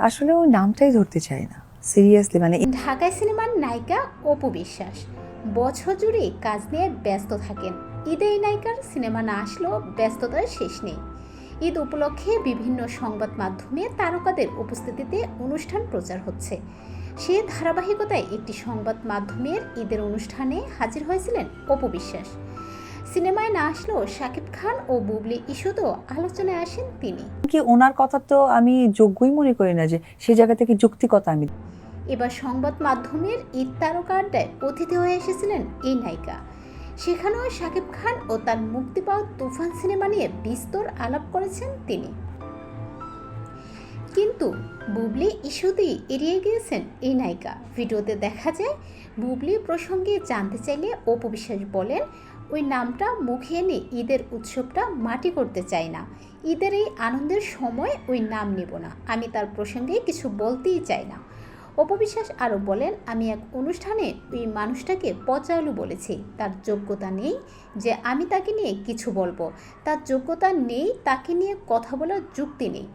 আসলে ওর নামটাই ধরতে চাই না সিরিয়াসলি। মানে ঢাকাই সিনেমার নায়িকা অপু বিশ্বাস বছর জুড়ে কাজ নিয়ে ব্যস্ত থাকেন। ঈদে এই নায়িকার সিনেমা না আসলেও ব্যস্ততার শেষ নেই। ঈদ উপলক্ষে বিভিন্ন সংবাদ মাধ্যমে তারকাদের উপস্থিতিতে অনুষ্ঠান প্রচার হচ্ছে। সে ধারাবাহিকতায় একটি সংবাদ মাধ্যমের ঈদের অনুষ্ঠানে হাজির হয়েছিলেন অপু বিশ্বাস। সিনেমায় না আসলেও শাকিব খান ও বুবলি ইস্যুতেও আলোচনায় আসেন তিনি। কি ওনার কথা তো আমি যোগ্যই মনে করি না যে সে জায়গা থেকে যৌক্তিকতা আমি। এবার সংবাদ মাধ্যমের ঈদ তারকা আড্ডায় অতিথি হয়ে এসেছিলেন এই নায়িকা। সেখানেও শাকিব খান ও তার মুক্তি পাওয়া তুফান সিনেমা নিয়ে বিস্তর আলাপ করেছেন তিনি। কিন্তু বুবলি ইস্যুতেই এড়িয়ে গিয়েছেন এই নায়িকা। ভিডিওতে দেখা যায় বুবলি প্রসঙ্গে জানতে চাইলে অপু বিশ্বাস বলেন, ওই নামটা মুখে এনে ঈদের উৎসবটা মাটি করতে চাই না। ঈদের এই আনন্দের সময় ওই নাম নেব না। আমি তার প্রসঙ্গে কিছু বলতেই চাই না। অপু বিশ্বাস আরও বলেন, আমি এক অনুষ্ঠানে ওই মানুষটাকে পচালু বলেছি। তার যোগ্যতা নেই যে আমি তাকে নিয়ে কিছু বলবো। তার যোগ্যতা নেই, তাকে নিয়ে কথা বলার যুক্তি নেই।